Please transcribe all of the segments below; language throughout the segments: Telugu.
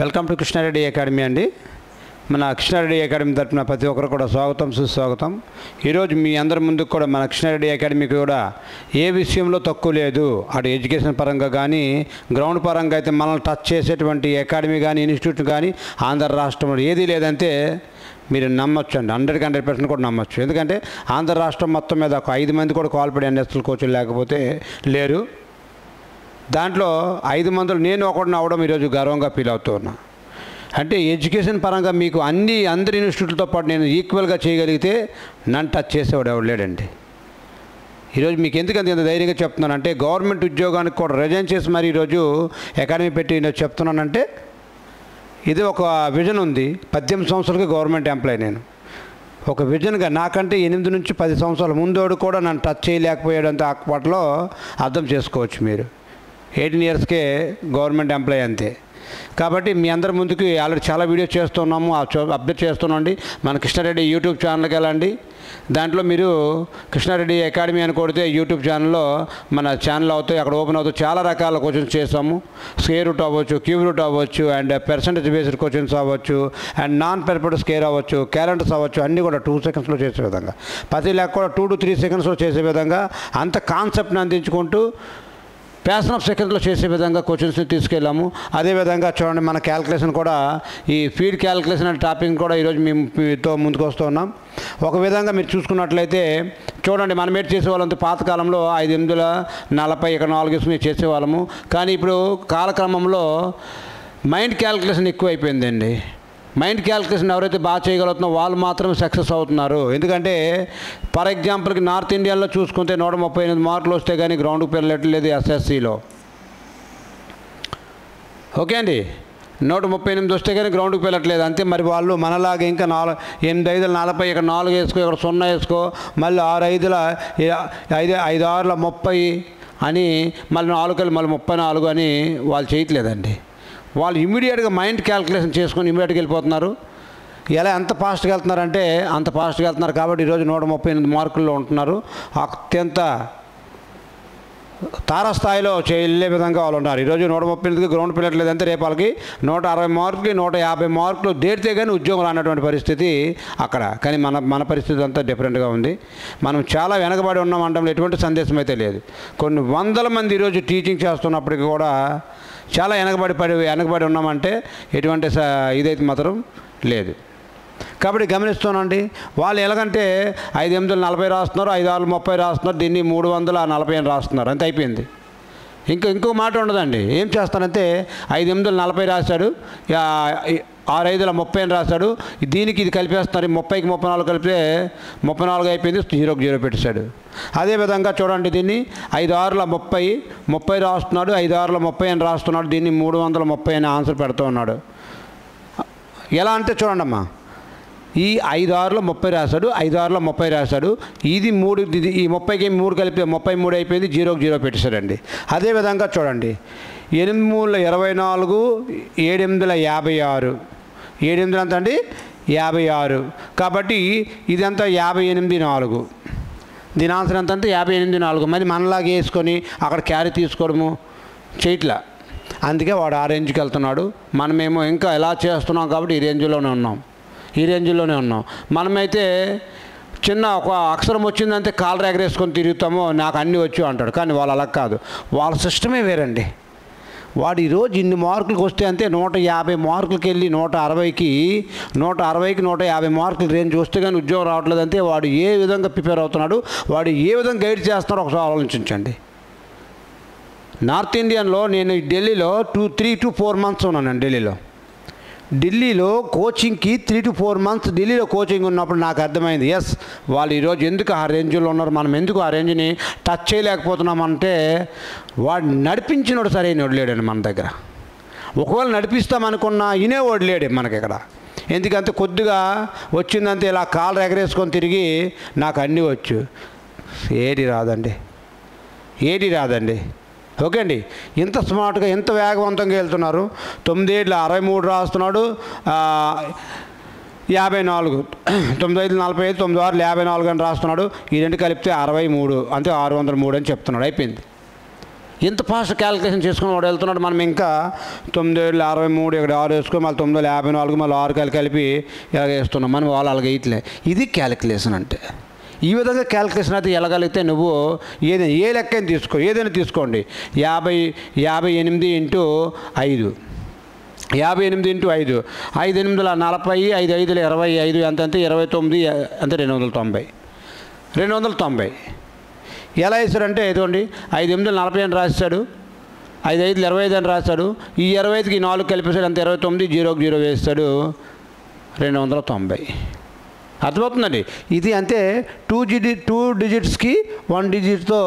వెల్కమ్ టు కృష్ణారెడ్డి అకాడమీ అండి. మన కృష్ణారెడ్డి అకాడమీ తరపున ప్రతి ఒక్కరు కూడా స్వాగతం సుస్వాగతం. ఈరోజు మీ అందరి ముందుకు కూడా మన కృష్ణారెడ్డి అకాడమీకి కూడా ఏ విషయంలో తక్కువ లేదు. అటు ఎడ్యుకేషన్ పరంగా కానీ గ్రౌండ్ పరంగా అయితే మనల్ని టచ్ చేసేటువంటి అకాడమీ కానీ ఇన్స్టిట్యూట్ కానీ ఆంధ్ర రాష్ట్రంలో ఏదీ లేదంటే మీరు నమ్మొచ్చు అండి. 100% కూడా నమ్మొచ్చు. ఎందుకంటే ఆంధ్ర రాష్ట్రం మొత్తం మీద ఒక 5 మంది కూడా క్వాలిఫైడ్ ఎన్ఎస్ఎల్ కోచ్లు లేకపోతే లేరు. దాంట్లో 5 మందిలో నేను ఒకడిని అవడం ఈరోజు గర్వంగా ఫీల్ అవుతూ ఉన్నా. అంటే ఎడ్యుకేషన్ పరంగా మీకు అందరి ఇన్స్టిట్యూట్లతో పాటు నేను ఈక్వల్గా చేయగలిగితే నన్ను టచ్ చేసేవాడు ఎవడు లేడండి. ఈరోజు మీకు ఎందుకంత ఇంత ధైర్యంగా చెప్తున్నానంటే గవర్నమెంట్ ఉద్యోగానికి కూడా రిజైన్ చేసి మరి ఈరోజు అకాడమీ పెట్టి చెప్తున్నానంటే ఇది ఒక విజన్ ఉంది. 18 సంవత్సరాలకి గవర్నమెంట్ ఎంప్లాయీ నేను. ఒక విజన్గా నాకంటే 8 నుంచి 10 సంవత్సరాల ముందోడు కూడా నన్ను టచ్ చేయలేకపోయాడంత అప్పట్లో అర్థం చేసుకోవచ్చు మీరు. 18 ఇయర్స్కే గవర్నమెంట్ ఎంప్లాయీ అంతే. కాబట్టి మీ అందరి ముందుకు ఆల్రెడీ చాలా వీడియోస్ చేస్తున్నాము, అప్డేట్ చేస్తున్నాండి. మన కృష్ణారెడ్డి యూట్యూబ్ ఛానల్కి వెళ్ళండి. దాంట్లో మీరు కృష్ణారెడ్డి అకాడమీ అని కొడితే యూట్యూబ్ ఛానల్లో మన ఛానల్ అవుతాయి, అక్కడ ఓపెన్ అవుతాయి. చాలా రకాల క్వశ్చన్స్ చేస్తాము. స్క్వేర్ రూట్ అవ్వచ్చు, క్యూబ్ రూట్ అవ్వచ్చు, అండ్ పర్సంటేజ్ బేస్డ్ క్వశ్చన్స్ అవ్వచ్చు, అండ్ నాన్ పెర్ఫెక్ట్ స్క్వేర్ అవ్వచ్చు, క్యాలెండర్స్ అవ్వచ్చు. అన్నీ కూడా 2 సెకండ్స్లో చేసే విధంగా, ప్రతి లెక్క కూడా 2 to 3 సెకండ్స్లో చేసే విధంగా అంత కాన్సెప్ట్ని అందించుకుంటూ ప్యాషన్ ఆఫ్ సెకండ్స్లో చేసే విధంగా క్వశ్చన్స్ని తీసుకెళ్ళాము. అదేవిధంగా చూడండి మన క్యాల్కులేషన్ కూడా ఈ ఫీడ్ క్యాల్కులేషన్ అనే టాపిక్ కూడా ఈరోజు మీతో ముందుకు వస్తూ ఉన్నాం. ఒక విధంగా మీరు చూసుకున్నట్లయితే చూడండి మనం ఏంటి చేసేవాళ్ళంతా పాతకాలంలో 5/840 ఇక్కడ 4 వేసుకుని చేసేవాళ్ళము. కానీ ఇప్పుడు కాలక్రమంలో మైండ్ క్యాల్కులేషన్ ఎక్కువ అయిపోయిందండి. మైండ్ క్యాల్కులేషన్ ఎవరైతే బాగా చేయగలుగుతున్నారో వాళ్ళు మాత్రమే సక్సెస్ అవుతున్నారు. ఎందుకంటే ఫర్ ఎగ్జాంపుల్కి నార్త్ ఇండియాలో చూసుకుంటే 138 మార్కులు వస్తే కానీ గ్రౌండ్కి వెళ్ళట్లేదు ఎస్ఎస్సిలో. ఓకే అండి, 138 వస్తే కానీ గ్రౌండ్కి వెళ్ళట్లేదు అంతే. మరి వాళ్ళు మనలాగా ఇంకా 8/540 ఇక్కడ 4 వేసుకో, ఇక్కడ 0 వేసుకో, మళ్ళీ 6/5 30 అని మళ్ళీ 4 మళ్ళీ 34 అని వాళ్ళు చేయట్లేదండి. వాళ్ళు ఇమీడియట్గా మైండ్ క్యాల్కులేషన్ చేసుకొని ఇమీడియట్గా వెళ్ళిపోతున్నారు. ఎలా ఎంత ఫాస్ట్గా వెళ్తున్నారంటే అంత ఫాస్ట్గా వెళ్తున్నారు. కాబట్టి ఈరోజు 138 మార్కుల్లో ఉంటున్నారు. అత్యంత తారాస్థాయిలో వెళ్ళే విధంగా వాళ్ళు ఉన్నారు. ఈరోజు 138కి గ్రౌండ్ పిల్లట్లేదు అంటే రేపు వాళ్ళకి 160 మార్కులకి 150 మార్కులు దేడితే కానీ ఉద్యోగం రానటువంటి పరిస్థితి అక్కడ. కానీ మన పరిస్థితి అంతా డిఫరెంట్గా ఉంది. మనం చాలా వెనకబడి ఉన్నాం అనడంలో ఎటువంటి సందేశం అయితే లేదు. కొన్ని వందల మంది ఈరోజు టీచింగ్ చేస్తున్నప్పటికీ కూడా చాలా వెనకబడి ఉన్నామంటే ఎటువంటి ఇదైతే మాత్రం లేదు. కాబట్టి గమనిస్తున్నాండి. వాళ్ళు ఎలాగంటే 5/840 రాస్తున్నారు, 5/630 రాస్తున్నారు, దీన్ని 340 రాస్తున్నారు, అంతే అయిపోయింది. ఇంకో మాట ఉండదండి. ఏం చేస్తానంటే 5/840 రాశాడు, 6/530 రాశాడు, దీనికి ఇది కలిపేస్తున్నారు. 30కి 34 కలిపితే 34 అయిపోయింది, 0కి 0 పెట్టేశాడు. అదేవిధంగా చూడండి దీన్ని 5/630 రాస్తున్నాడు, 5/630 అని రాస్తున్నాడు, దీన్ని 330 అని ఆన్సర్ పెడుతూ ఉన్నాడు. ఎలా అంటే చూడండి అమ్మా, ఈ 5/630 రాశాడు, 5/630 రాశాడు, ఇది 3, ఈ 30కి 3 కలిపితే 33 అయిపోయింది, 0కి 0 పెట్టేశాడండి. అదేవిధంగా చూడండి 8/324, 7/856, 7/8 ఎంత అండి 56. కాబట్టి ఇదంతా 58/4. దీని ఆన్సర్ ఎంత అంటే 58/4. మరి మనలాగా వేసుకొని అక్కడ క్యారీ తీసుకోవడము చేయట్లా. అందుకే వాడు ఆ రేంజ్కి వెళ్తున్నాడు. మనమేమో ఇంకా ఎలా చేస్తున్నాం కాబట్టి ఈ రేంజ్లోనే ఉన్నాం. మనమైతే చిన్న ఒక అక్షరం వచ్చిందంటే కాలర్ ఎగరేసుకొని తిరుగుతామో నాకు అన్నీ వచ్చు అంటాడు. కానీ వాళ్ళు అలా కాదు, వాళ్ళ సిస్టమే వేరండి. వాడు ఈరోజు ఇన్ని మార్కులకు వస్తే అంతే 150 మార్కులకి వెళ్ళి 160కి 150 మార్కుల రేంజ్ వస్తే కానీ ఉద్యోగం రావట్లేదు. అంతే వాడు ఏ విధంగా ప్రిపేర్ అవుతున్నాడు, వాడు ఏ విధంగా గైడ్ చేస్తున్నాడో ఒకసారి ఆలోచించండి. నార్త్ ఇండియన్లో నేను ఢిల్లీలో 3 to 4 months ఉన్నాను. ఢిల్లీలో కోచింగ్కి 3 to 4 months ఢిల్లీలో కోచింగ్ ఉన్నప్పుడు నాకు అర్థమైంది, ఎస్ వాళ్ళు ఈరోజు ఎందుకు ఆ రేంజ్లో ఉన్నారు, మనం ఎందుకు ఆ రేంజ్ని టచ్ చేయలేకపోతున్నామంటే వాడు నడిపించినోడు సరైనోడు లేడండి మన దగ్గర. ఒకవేళ నడిపిస్తామనుకున్నా ఇనేవాడు లేడు మనకి ఇక్కడ. ఎందుకంటే కొద్దిగా వచ్చిందంటే ఇలా కాళ్ళు ఎగరేసుకొని తిరిగి నాకు అన్నీ వచ్చు, ఏది రాదండి. ఓకే అండి, ఇంత స్మార్ట్గా ఎంత వేగవంతంగా వెళ్తున్నారు. 9 ఏళ్ళు 63 రాస్తున్నాడు, 54, 9/545, 9/654 అని రాస్తున్నాడు. ఈ రెండు కలిపితే 63, అంటే 603 అని చెప్తున్నాడు. అయిపోయింది. ఇంత ఫాస్ట్ క్యాలిక్యులేషన్ చేసుకుని వాడు వెళ్తున్నాడు. మనం ఇంకా 9,63 ఇక్కడ 6 వేసుకొని మళ్ళీ 9,54 మళ్ళీ 6 కలిపి ఇలాగ వేస్తున్నాం. మనం వాళ్ళు అలాగ వేయట్లే. ఇది క్యాలిక్యులేషన్ అంటే. ఈ విధంగా క్యాలిక్యులేషన్ అయితే వెళ్ళగలిగితే నువ్వు ఏదైనా ఏ లెక్కని తీసుకో, ఏదైనా తీసుకోండి. 58 ఇంటూ 5, 58 ఇంటూ 5, 5 8 40, 5 5 25 ఎంత అంటే 29 అంటే 290. ఎలా వేసాడంటే ఇదిగోండి 5 8 40 అని రాశాడు, 5 5 25 అని రాశాడు. ఈ 25కి 4 కలిపేసాడు అంత 29, 0కి 0 వేస్తాడు, 290. అర్థమవుతుందండి. ఇది అంటే 2 డిజిట్స్కి 1 డిజిట్తో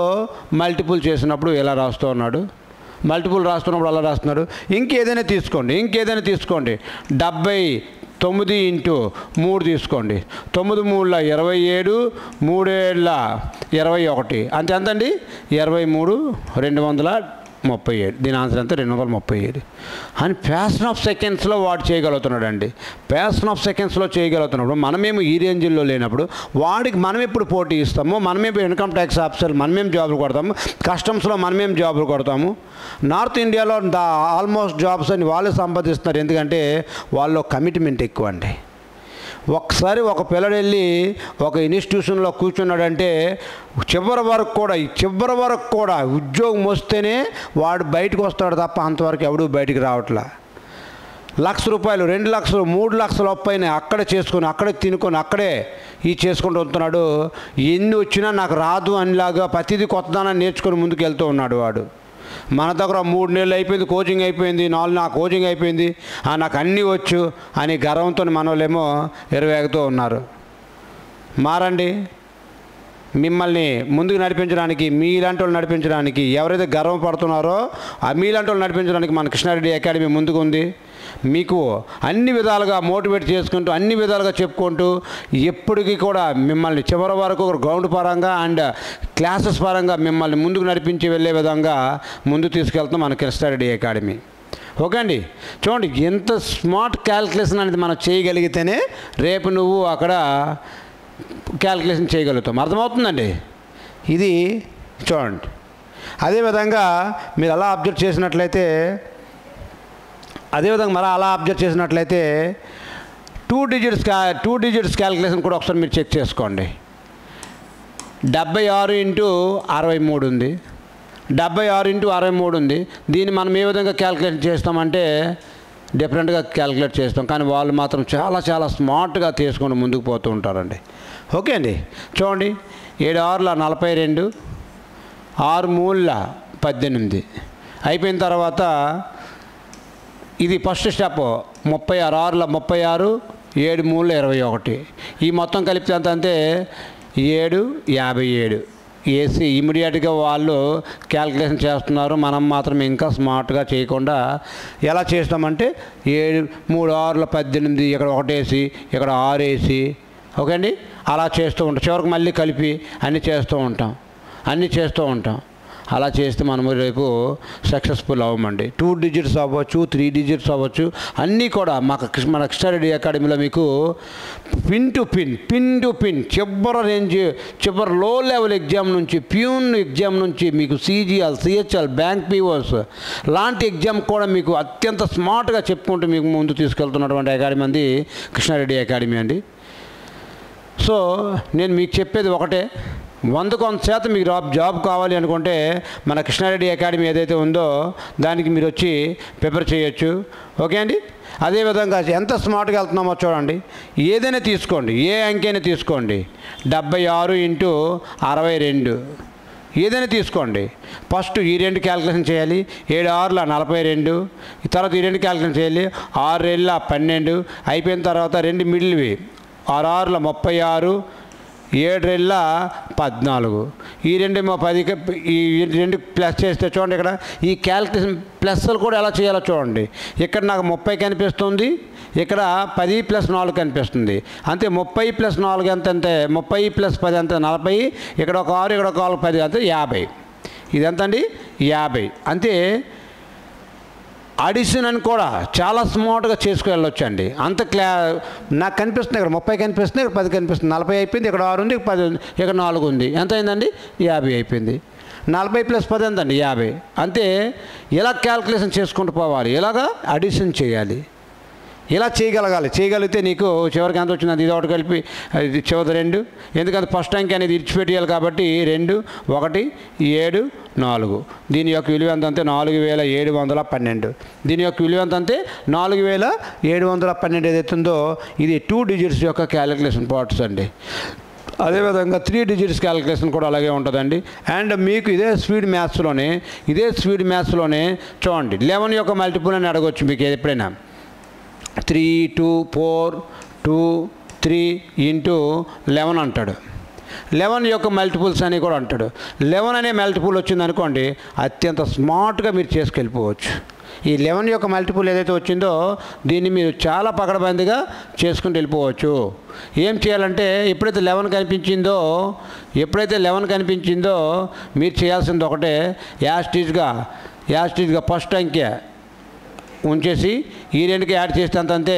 మల్టిపుల్ చేసినప్పుడు ఎలా రాస్తూ ఉన్నాడు, మల్టిపుల్ రాస్తున్నప్పుడు అలా రాస్తున్నాడు. ఇంకేదైనా తీసుకోండి 79 ఇంటూ 3 తీసుకోండి. 9 3 27, 3 7 21 అంతే ఎంతండి 23, 237. దీని ఆన్సర్ ఎంత 237 అని ఫ్యాషన్ ఆఫ్ సెకండ్స్లో వాడు చేయగలుగుతున్నాడు అండి. ఫ్యాషన్ ఆఫ్ సెకండ్స్లో చేయగలుగుతున్నప్పుడు మనమేమో ఈ రేంజ్లో లేనప్పుడు వాడికి మనం ఎప్పుడు పోటీ ఇస్తాము, మనమేమో ఇన్కమ్ ట్యాక్స్ ఆఫీసర్ మనమేం జాబులు కొడతాము, కస్టమ్స్లో మనమేం జాబులు కొడతాము. నార్త్ ఇండియాలో ఆల్మోస్ట్ జాబ్స్ అని వాళ్ళే సంపాదిస్తున్నారు. ఎందుకంటే వాళ్ళు కమిట్మెంట్ ఎక్కువ అండి. ఒకసారి ఒక పిల్లడు వెళ్ళి ఒక ఇన్స్టిట్యూషన్లో కూర్చున్నాడంటే చివరి వరకు కూడా ఉద్యోగం వస్తేనే వాడు బయటకు వస్తాడు తప్ప అంతవరకు ఎవడూ బయటికి రావట్లా. ₹1,00,000, 2,00,000, 3,00,000 అప్పైనా అక్కడే చేసుకొని అక్కడే తినుకొని అక్కడే చేసుకుంటూ వస్తున్నాడు. ఎన్ని వచ్చినా నాకు రాదు అనిలాగా ప్రతిదీ కొత్తదాన్ని నేర్చుకొని ముందుకు వెళ్తూ ఉన్నాడు వాడు. మన దగ్గర 3 నెలలు అయిపోయింది, కోచింగ్ అయిపోయింది, 4 నా కోచింగ్ అయిపోయింది, నాకు అన్నీ వచ్చు అని గర్వంతో మన వాళ్ళేమో ఎరవేగుతూ ఉన్నారు. మారండి. మిమ్మల్ని ముందుకు నడిపించడానికి, మీలాంటి వాళ్ళు నడిపించడానికి, ఎవరైతే గర్వపడుతున్నారో మీలాంటి వాళ్ళు నడిపించడానికి మన కృష్ణారెడ్డి అకాడమీ ముందుకు ఉంది. మీకు అన్ని విధాలుగా మోటివేట్ చేసుకుంటూ అన్ని విధాలుగా చెప్పుకుంటూ ఎప్పటికీ కూడా మిమ్మల్ని చివరి వరకు గ్రౌండ్ పరంగా అండ్ క్లాసెస్ పరంగా మిమ్మల్ని ముందుకు నడిపించి వెళ్ళే విధంగా ముందుకు తీసుకెళ్తాం మన కృష్ణారెడ్డి అకాడమీ. ఓకే అండి. చూడండి ఎంత స్మార్ట్ క్యాల్కులేషన్ అనేది మనం చేయగలిగితేనే రేపు నువ్వు అక్కడ క్యాల్కులేషన్ చేయగలుగుతాం. అర్థమవుతుందండి. ఇది చూడండి. అదేవిధంగా మీరు అలా అబ్జర్వ్ చేసినట్లయితే 2 డిజిట్స్ క్యాల్కులేషన్ కూడా ఒకసారి మీరు చెక్ చేసుకోండి. 76 ఇంటూ 63 ఉంది, 76 ఇంటూ 63 ఉంది. దీన్ని మనం ఏ విధంగా క్యాల్కులేట్ చేస్తామంటే డిఫరెంట్గా క్యాల్కులేట్ చేస్తాం. కానీ వాళ్ళు మాత్రం చాలా చాలా స్మార్ట్గా తీసుకొని ముందుకు పోతూ ఉంటారండి. ఓకే అండి. చూడండి 7 6 42, 6 3 18 అయిపోయిన తర్వాత ఇది ఫస్ట్ స్టెప్ 36 6 36, 7 3 21. ఈ మొత్తం కలిపితే ఎంత అంటే 7 57 వేసి ఇమీడియట్గా వాళ్ళు క్యాల్కులేషన్ చేస్తున్నారు. మనం మాత్రం ఇంకా స్మార్ట్గా చేయకుండా ఎలా చేస్తామంటే 7 3 6 18 ఇక్కడ 1 వేసి ఇక్కడ 6 వేసి ఓకే అండి అలా చేస్తూ ఉంటాం. చివరికి మళ్ళీ కలిపి అన్నీ చేస్తూ ఉంటాం. అలా చేస్తే మనము రేపు సక్సెస్ఫుల్ అవ్వమండి. 2 డిజిట్స్ అవ్వచ్చు, 3 డిజిట్స్ అవ్వచ్చు, అన్నీ కూడా మన కృష్ణారెడ్డి అకాడమీలో మీకు పిన్ టు పిన్ చివరి లో లెవెల్ ఎగ్జామ్ నుంచి, ప్యూన్ ఎగ్జామ్ నుంచి మీకు CGL, CHL, బ్యాంక్ POs లాంటి ఎగ్జామ్ కూడా మీకు అత్యంత స్మార్ట్గా చెప్పుకుంటూ మీకు ముందు తీసుకెళ్తున్నటువంటి అకాడమీ అండి కృష్ణారెడ్డి అకాడమీ అండి. సో నేను మీకు చెప్పేది ఒకటే, 100% మీకు జాబ్ కావాలి అనుకుంటే మన కృష్ణారెడ్డి అకాడమీ ఏదైతే ఉందో దానికి మీరు వచ్చి ప్రిపేర్ చేయొచ్చు. ఓకే అండి. అదేవిధంగా ఎంత స్మార్ట్గా వెళ్తున్నామో చూడండి. ఏదైనా తీసుకోండి, ఏ అంకెైనా తీసుకోండి. 76 ఇంటూ 62 ఏదైనా తీసుకోండి. ఫస్ట్ ఈ 2 క్యాల్కులేషన్ చేయాలి. 7 6 42, తర్వాత ఈ 2 క్యాల్కులేషన్ చేయాలి. 6 7 12 అయిపోయిన తర్వాత 2 మిడిల్వి 6 6 36, 7 2 14. ఈ 2 10, ఈ 2 ప్లస్ చేస్తే చూడండి ఇక్కడ ఈ క్యాల్కులేషన్ ప్లస్లు కూడా ఎలా చేయాలో చూడండి. ఇక్కడ నాకు 30 కనిపిస్తుంది, ఇక్కడ 10 + 4 కనిపిస్తుంది. అంతే 30 + 4 ఎంత అంటే 30 + 10 ఎంత 40, ఇక్కడ ఒక 6 ఇక్కడ ఒక 10 అంటే 50. ఇదెంత అండి 50. అంతే అడిషన్ అని కూడా చాలా స్మార్ట్గా చేసుకు వెళ్ళొచ్చండి. అంత నాకు కనిపిస్తుంది, ఇక్కడ 30 కనిపిస్తుంది, ఇక్కడ 10 కనిపిస్తుంది, 40 అయిపోయింది, ఇక్కడ 6 ఉంది, 10 ఉంది, ఇక్కడ 4 ఉంది, ఎంత అయిందండి 50 అయిపోయింది. 40 + 10 ఎంతండి 50. అంతే. ఇలా క్యాల్కులేషన్ చేసుకుంటూ పోవాలి, ఇలాగా అడిషన్ చేయాలి, ఇలా చేయగలిగితే నీకు చివరికి ఎంత వచ్చింది, ఇది ఒకటి కలిపి ఇది చివరి 2, ఎందుకంటే ఫస్ట్ అంకె అనేది ఇడిచిపెట్టేయాలి కాబట్టి 2, 1, 7, 4. దీని యొక్క విలువ ఎంత అంటే 4712. దీని యొక్క విలువ ఎంత అంటే 4712 ఏదైతుందో ఇది 2 డిజిట్స్ యొక్క క్యాలిక్యులేషన్ పార్ట్స్ అండి. అదేవిధంగా 3 డిజిట్స్ క్యాలిక్యులేషన్ కూడా అలాగే ఉంటుందండి. అండ్ మీకు ఇదే స్పీడ్ మ్యాథ్స్లోనే చూడండి 11 యొక్క మల్టిపుల్ అని అడగవచ్చు మీకు ఎప్పుడైనా. 3, 2, 4, 2, 3 × 11 అంటాడు. 11 యొక్క మల్టిపుల్స్ అని కూడా అంటాడు. 11 అనే మల్టిపుల్ వచ్చిందనుకోండి అత్యంత స్మార్ట్గా మీరు చేసుకెళ్ళిపోవచ్చు. ఈ 11 యొక్క మల్టిపుల్ ఏదైతే వచ్చిందో దీన్ని మీరు చాలా పకడ్బందీగా చేసుకుంటూ వెళ్ళిపోవచ్చు. ఏం చేయాలంటే ఎప్పుడైతే 11 కనిపించిందో మీరు చేయాల్సింది ఒకటే, యాస్టీజ్గా ఫస్ట్ అంకె ఉంచేసి ఈ 2కి యాడ్ చేస్తే అంతే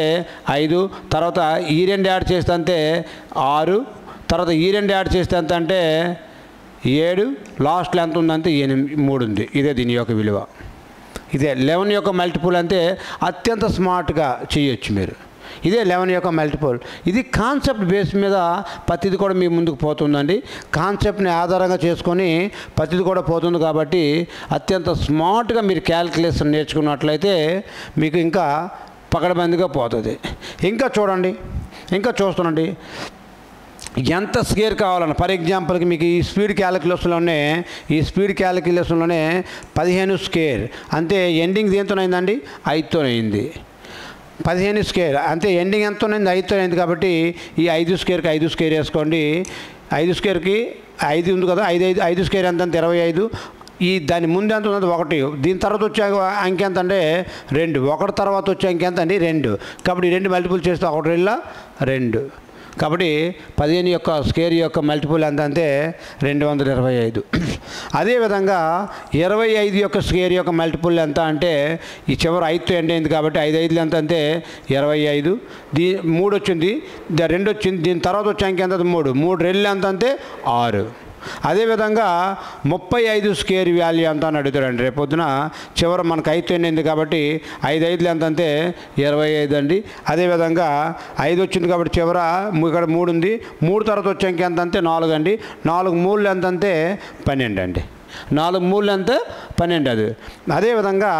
5, తర్వాత ఈ 2 యాడ్ చేస్తే అంతే 6, తర్వాత ఈ 2 యాడ్ చేస్తే ఎంత అంటే 7, లాస్ట్లో ఎంత ఉందంటే 3 ఉంది. ఇదే దీని యొక్క విలువ. ఇదే 11 యొక్క మల్టిపుల్ అంటే అత్యంత స్మార్ట్గా చేయొచ్చు మీరు. ఇదే 11 యొక్క మల్టిపుల్. ఇది కాన్సెప్ట్ బేస్ మీద ప్రతిది కూడా మీ ముందుకు పోతుందండి. కాన్సెప్ట్ని ఆధారంగా చేసుకొని ప్రతిది కూడా పోతుంది కాబట్టి అత్యంత స్మార్ట్గా మీరు క్యాల్కులేషన్ నేర్చుకున్నట్లయితే మీకు ఇంకా పకడ్బందీగా పోతుంది. ఇంకా చూస్తుండండి ఎంత స్కేర్ కావాలన్న. ఫర్ ఎగ్జాంపుల్కి మీకు ఈ స్పీడ్ క్యాలిక్యులేషన్లోనే 15 స్కేర్ అంటే ఎండింగ్ దేంతో అయిందండి, 5తో అయింది. 15 స్కేర్ అంతే ఎండింగ్ ఎంత ఉంది, 5తో అయింది కాబట్టి ఈ 5 స్కేర్కి 5 స్కేర్ వేసుకోండి. 5 స్కేర్కి 5 ఉంది కదా, 5 స్కేర్ ఎంత అంటే 25. ఈ దాని ముందు ఎంత ఉన్నది 1, దీని తర్వాత వచ్చే అంకె ఎంత అంటే 2, 1 తర్వాత వచ్చే అంకె ఎంత అండి 2. కాబట్టి 2 మల్టిపుల్ చేస్తే 1 2. కాబట్టి 15 యొక్క స్కేర్ యొక్క మల్టిపుల్ ఎంత అంటే 225. అదేవిధంగా 25 యొక్క స్కేర్ యొక్క మల్టిపుల్ ఎంత అంటే ఈ చివరి 5తో ఎండ్ అయింది కాబట్టి 5 5 ఎంత అంటే 25. 3 వచ్చింది, 2 వచ్చింది, దీని తర్వాత వచ్చే అంకె ఎంత 3, 3 2 ఎంత అంటే 6. అదేవిధంగా 35 స్కేర్ వాల్యూ ఎంత అని అడుగుతాడండి రేపొద్దున. చివరి మనకు 5తో ఎండింది కాబట్టి 5 5 ఎంత అంటే 25 అండి. అదేవిధంగా 5 వచ్చింది కాబట్టి చివర ఇక్కడ 3 ఉంది, 3 తర్వాత వచ్చే అంకె ఎంత అంటే 4 అండి. 4 3 ఎంత అంటే 12 అండి. 4 3 ఎంత 12 అది. అదేవిధంగా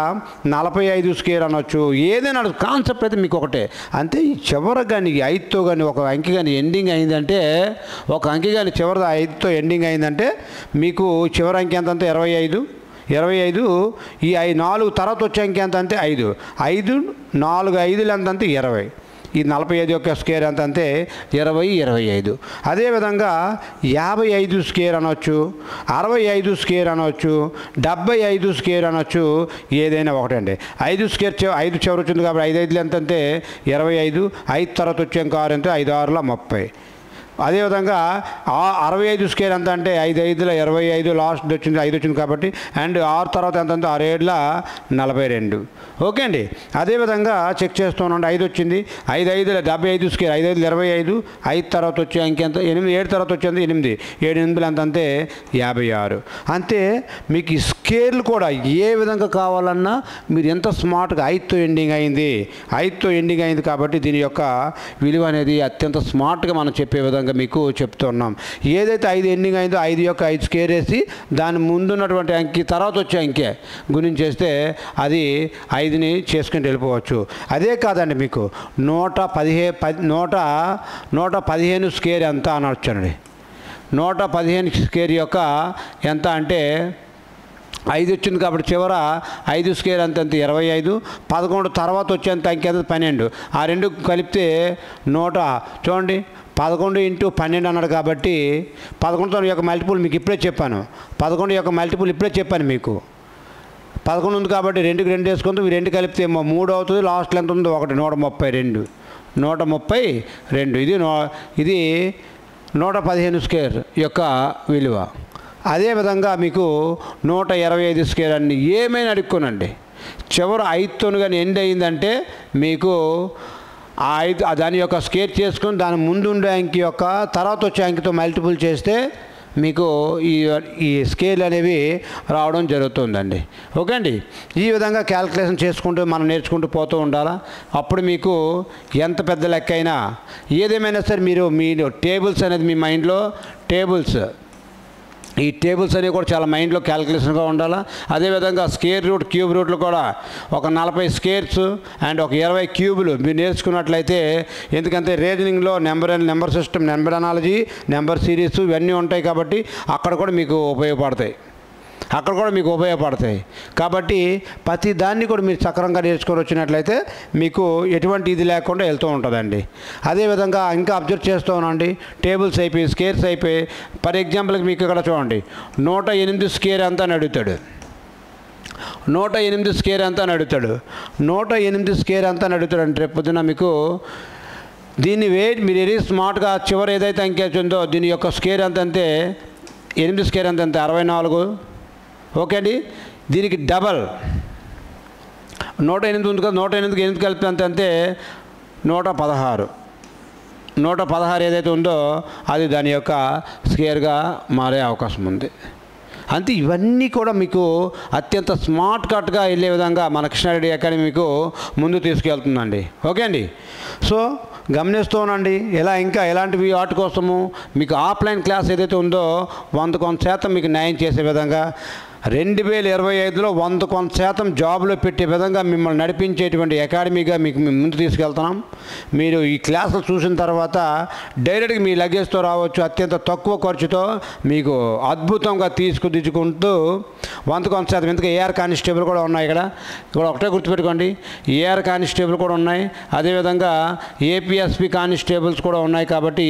45 స్కేర్ అనొచ్చు. ఏదైనా కాన్సెప్ట్ అయితే మీకు ఒకటే. అంతే ఈ చివర కానీ 5తో కానీ ఒక అంకె కానీ ఎండింగ్ అయిందంటే, ఒక అంకె కానీ చివరి 5తో ఎండింగ్ అయిందంటే మీకు చివరి అంకె ఎంత అంటే 25. ఈ 4 తర్వాత వచ్చే అంకె ఎంత అంటే 5. 4 5 ఎంత అంటే 20. ఈ 45 యొక్క స్కేర్ ఎంత అంటే 25. అదేవిధంగా 55 స్కేర్ అనొచ్చు, 65 స్కేర్ అనొచ్చు, 75 స్కేర్ అనొచ్చు. ఏదైనా ఒకటండి. 5 స్కేర్ 5 చివరి వచ్చింది కాబట్టి 5 5 ఎంత అంటే 25. 5 తర్వాత వచ్చే ఇంకా 6 అంటే 5 6 30. అదేవిధంగా 65 స్కేర్ ఎంత అంటే 5 5 25, లాస్ట్ వచ్చింది 5 వచ్చింది కాబట్టి. అండ్ 6 తర్వాత ఎంత అంటే 6 7 42. ఓకే అండి. అదేవిధంగా చెక్ చేస్తున్నాండి. 5 వచ్చింది, 5 5 75 స్కేర్, 5 5 25. 5 తర్వాత వచ్చే అంకె ఎంత 8, 7 తర్వాత వచ్చేది 8, 7 8 ఎంత అంటే 56. అంతే మీకు ఈ స్కేర్లు కూడా ఏ విధంగా కావాలన్నా మీరు ఎంత స్మార్ట్గా 5తో ఎండింగ్ అయింది కాబట్టి దీని యొక్క విలువ అనేది అత్యంత స్మార్ట్గా మనం చెప్పే విధంగా మీకు చెప్తున్నాం. ఏదైతే 5 ఎండింగ్ అయిందో 5 యొక్క 5 స్కేర్ వేసి దాని ముందున్నటువంటి అంకె తర్వాత వచ్చే అంకె గురించి చేస్తే అది 5ని చేసుకుని వెళ్ళిపోవచ్చు. అదే కాదండి మీకు 115 స్కేర్ ఎంత అని వచ్చానండి. 115 స్కేర్ యొక్క ఎంత అంటే 5 వచ్చింది కాబట్టి చివర 5 స్కేర్ అంత 25. 11 తర్వాత వచ్చేంత అంకె ఎంత 12. ఆ 2 కలిపితే చూడండి 11 × 12 అన్నాడు కాబట్టి 11 యొక్క మల్టిపుల్ మీకు ఇప్పుడే చెప్పాను. 11 యొక్క మల్టిపుల్ ఇప్పుడే చెప్పాను మీకు. 11 ఉంది కాబట్టి 2కి 2 వేసుకుంటూ 2 కలిపితే 3 అవుతుంది. లాస్ట్ ఎంత ఉంది 1, 132. 132 ఇది 115 స్కేర్ యొక్క విలువ. అదేవిధంగా మీకు 125 స్కేర్ అన్ని ఏమైనా అడుక్కోనండి. చివరి 5తో కానీ ఎండ్ అయిందంటే మీకు ఆ 5 దాని యొక్క స్కేర్ చేసుకొని దాని ముందు ఉండే అంకె యొక్క తర్వాత వచ్చే అంకెతో మల్టిపుల్ చేస్తే మీకు ఈ స్కేల్ అనేవి రావడం జరుగుతుందండి. ఓకే అండి. ఈ విధంగా క్యాలిక్యులేషన్ చేసుకుంటూ మనం నేర్చుకుంటూ పోతూ ఉండాలా. అప్పుడు మీకు ఎంత పెద్ద లెక్క అయినా ఏదేమైనా సరే మీరు టేబుల్స్ అనేది మీ మైండ్లో ఈ టేబుల్స్ అనేవి కూడా చాలా మైండ్లో క్యాలిక్యులేషన్గా ఉండాలా. అదేవిధంగా స్క్వేర్ రూట్, క్యూబ్ రూట్లు కూడా ఒక 40 స్క్వేర్స్ అండ్ ఒక 20 క్యూబులు మీరు నేర్చుకున్నట్లయితే, ఎందుకంటే రీజనింగ్లో number system, number analogy, number series ఇవన్నీ ఉంటాయి కాబట్టి అక్కడ కూడా మీకు ఉపయోగపడతాయి. కాబట్టి ప్రతి దాన్ని కూడా మీరు సక్రమంగా నేర్చుకొని వచ్చినట్లయితే మీకు ఎటువంటి ఇది లేకుండా వెళ్తూ ఉంటుందండి. అదేవిధంగా ఇంకా అబ్జర్వ్ చేస్తూ ఉండండి. టేబుల్స్ అయిపోయి, స్కేర్స్ అయిపోయి. ఫర్ ఎగ్జాంపుల్కి మీకు ఇక్కడ చూడండి, 108 స్కేర్ ఎంత అని అడుగుతాడు. 108 స్కేర్ ఎంత అని అడుగుతాడు. 108 స్కేర్ ఎంత అని అడుగుతాడు అంటే రేపు పొద్దున మీకు దీన్ని మీరు ఏది స్మార్ట్గా చివరి ఏదైతే అంకె ఉందో దీని యొక్క స్కేర్ ఎంత అంటే 8 స్కేర్ ఎంత 64. ఓకే అండి. దీనికి డబల్ 108 ఉంది కదా, 108కి 8 కలిపి అంటే 116. 116 ఏదైతే ఉందో అది దాని యొక్క స్కేర్గా మారే అవకాశం ఉంది. అంతే. ఇవన్నీ కూడా మీకు అత్యంత స్మార్ట్ కట్గా వెళ్ళే విధంగా మన కృష్ణారెడ్డి అకాడమీ మీకు ముందు తీసుకెళ్తుందండి. ఓకే అండి. సో గమనిస్తూ ఉండండి. ఇంకా ఎలాంటివి వాటి కోసము మీకు ఆఫ్లైన్ క్లాస్ ఏదైతే ఉందో 100% మీకు న్యాయం చేసే విధంగా 2025లో 100% జాబ్లో పెట్టే విధంగా మిమ్మల్ని నడిపించేటువంటి అకాడమీగా మీకు ముందు తీసుకెళ్తున్నాం. మీరు ఈ క్లాసులు చూసిన తర్వాత డైరెక్ట్గా మీ లగేజ్తో రావచ్చు. అత్యంత తక్కువ ఖర్చుతో మీకు అద్భుతంగా తీసుకుదిద్దుకుంటూ 100%. ఎందుకంటే ఏఆర్ కానిస్టేబుల్ కూడా ఉన్నాయి. ఇక్కడ ఒకటే గుర్తుపెట్టుకోండి, ఏఆర్ కానిస్టేబుల్ కూడా ఉన్నాయి. అదేవిధంగా ఏపీఎస్పీ కానిస్టేబుల్స్ కూడా ఉన్నాయి. కాబట్టి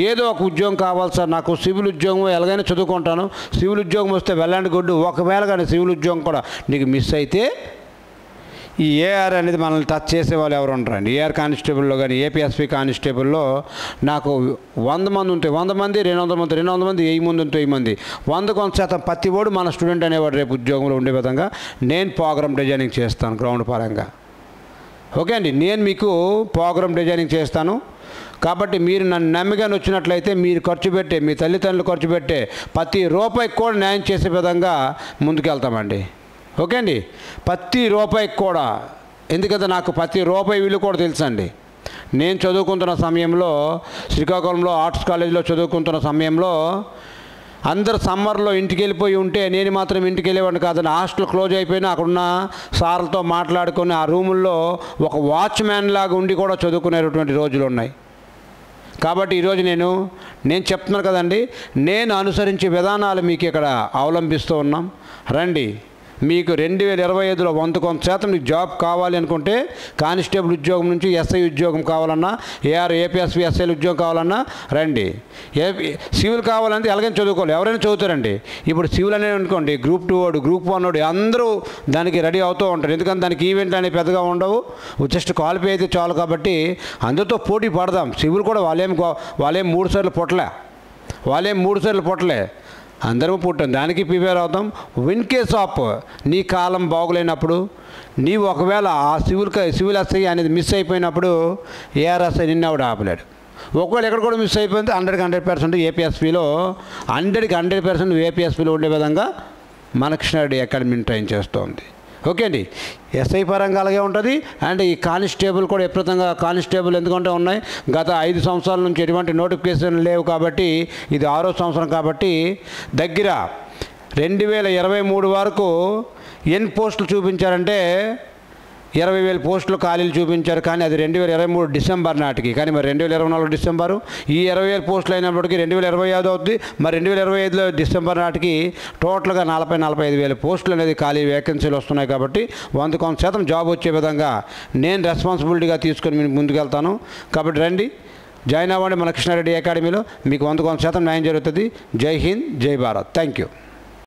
ఏదో ఒక ఉద్యోగం కావాలి సార్, నాకు సివిల్ ఉద్యోగం ఎలాగైనా చదువుకుంటాను, సివిల్ ఉద్యోగం వస్తే వెళ్ళండి గుడ్డు. ఒకవేళ కానీ సివిల్ ఉద్యోగం కూడా నీకు మిస్ అయితే ఈ ఏఆర్ అనేది మనల్ని టచ్ చేసే వాళ్ళు ఎవరు ఉంటారండి. ఏఆర్ కానిస్టేబుల్లో కానీ ఏపీఎస్పీ కానిస్టేబుల్లో నాకు 100 మంది ఉంటే 100 మంది, 200 మంది 200 మంది, 1000 మంది ఉంటే 1000 మంది, 100% ప్రతి వాడు మన స్టూడెంట్ అనేవాడు రేపు ఉద్యోగంలో ఉండే విధంగా నేను ప్రోగ్రామ్ డిజైనింగ్ చేస్తాను గ్రౌండ్ పరంగా. ఓకే అండి. నేను మీకు ప్రోగ్రామ్ డిజైనింగ్ చేస్తాను. కాబట్టి మీరు నన్ను నమ్మిగానే వచ్చినట్లయితే మీరు ఖర్చు పెట్టే, మీ తల్లిదండ్రులు ఖర్చు పెట్టే ప్రతి రూపాయికి కూడా న్యాయం చేసే విధంగా ముందుకెళ్తామండి. ఓకే అండి. ప్రతి రూపాయికి కూడా, ఎందుకంటే నాకు ప్రతి రూపాయి విలువ కూడా తెలుసండి. నేను చదువుకుంటున్న సమయంలో శ్రీకాకుళంలో ఆర్ట్స్ కాలేజీలో చదువుకుంటున్న సమయంలో అందరు సమ్మర్లో ఇంటికి వెళ్ళిపోయి ఉంటే నేను మాత్రం ఇంటికి వెళ్ళేవాడిని కాదని, హాస్టల్ క్లోజ్ అయిపోయినా అక్కడున్న సార్లతో మాట్లాడుకొని ఆ రూముల్లో ఒక వాచ్మ్యాన్ లాగా ఉండి కూడా చదువుకునేటువంటి రోజులు ఉన్నాయి. కాబట్టి ఈరోజు నేను చెప్తున్నాను కదండి, నేను అనుసరించే విధానాలు మీకు ఇక్కడ అవలంబిస్తూ ఉన్నాం. రండి. మీకు 2025లో 100% మీకు జాబ్ కావాలి అనుకుంటే, కానిస్టేబుల్ ఉద్యోగం నుంచి ఎస్ఐ ఉద్యోగం కావాలన్నా, ఏపీఎస్పీ ఎస్ఐల ఉద్యోగం కావాలన్నా రండి. సివిల్ కావాలంటే ఎలాగైనా చదువుకోవాలి, ఎవరైనా చదువుతారండి. ఇప్పుడు సివిల్ అనేది అనుకోండి, గ్రూప్ 2 వాడు, గ్రూప్ 1 వాడు అందరూ దానికి రెడీ అవుతూ ఉంటారు. ఎందుకంటే దానికి ఈవెంట్లు అనేవి పెద్దగా ఉండవు, జస్ట్ క్వాలిఫై అయితే చాలు. కాబట్టి అందరితో పోటీ పడదాం. సివిల్ కూడా వాళ్ళేం 3 సార్లు పొట్టలే, అందరూ పుట్టాం, దానికి ప్రిపేర్ అవుతాం. ఇన్ కేస్ ఆఫ్ నీ కాలం బాగులేనప్పుడు, నీవు ఒకవేళ ఆ సివిల్ ఎస్ఐ అనేది మిస్ అయిపోయినప్పుడు ఏఆర్ఎస్ఐ నిన్న ఆవిడ ఆపలేడు. ఒకవేళ ఎక్కడ కూడా మిస్ అయిపోయింది 100% ఏపీఎస్పీలో 100% ఏపీఎస్పీలో ఉండే విధంగా మన కృష్ణారెడ్డి అకాడమీని ట్రైన్ చేస్తోంది. ఓకే అండి. ఎస్ఐ పరంగా అలాగే ఉంటుంది. అండ్ ఈ కానిస్టేబుల్ కూడా విపరీతంగా కానిస్టేబుల్ ఎందుకంటే ఉన్నాయి. గత 5 సంవత్సరాల నుంచి ఎటువంటి నోటిఫికేషన్ లేవు కాబట్టి ఇది 6వ సంవత్సరం. కాబట్టి దగ్గర 2023 వరకు ఎన్ని పోస్టులు చూపించారంటే 20,000 పోస్టులు ఖాళీలు చూపించారు. కానీ అది 2023 డిసెంబర్ నాటికి. కానీ మరి 2024 డిసెంబరు ఈ 20,000 పోస్టులు అయినప్పటికీ 2025 అవుద్ది. మరి 2025లో డిసెంబర్ నాటికి టోటల్గా 45,000 పోస్టులు అనేది ఖాళీ వేకెన్సీలు వస్తున్నాయి. కాబట్టి 100% జాబ్ వచ్చే విధంగా నేను రెస్పాన్సిబిలిటీగా తీసుకొని మీకు ముందుకెళ్తాను. కాబట్టి రండి, జాయిన్ అవ్వండి మన కృష్ణారెడ్డి అకాడమీలో. మీకు 100% న్యాయం జరుగుతుంది. జై హింద్, జై భారత్. Thank you.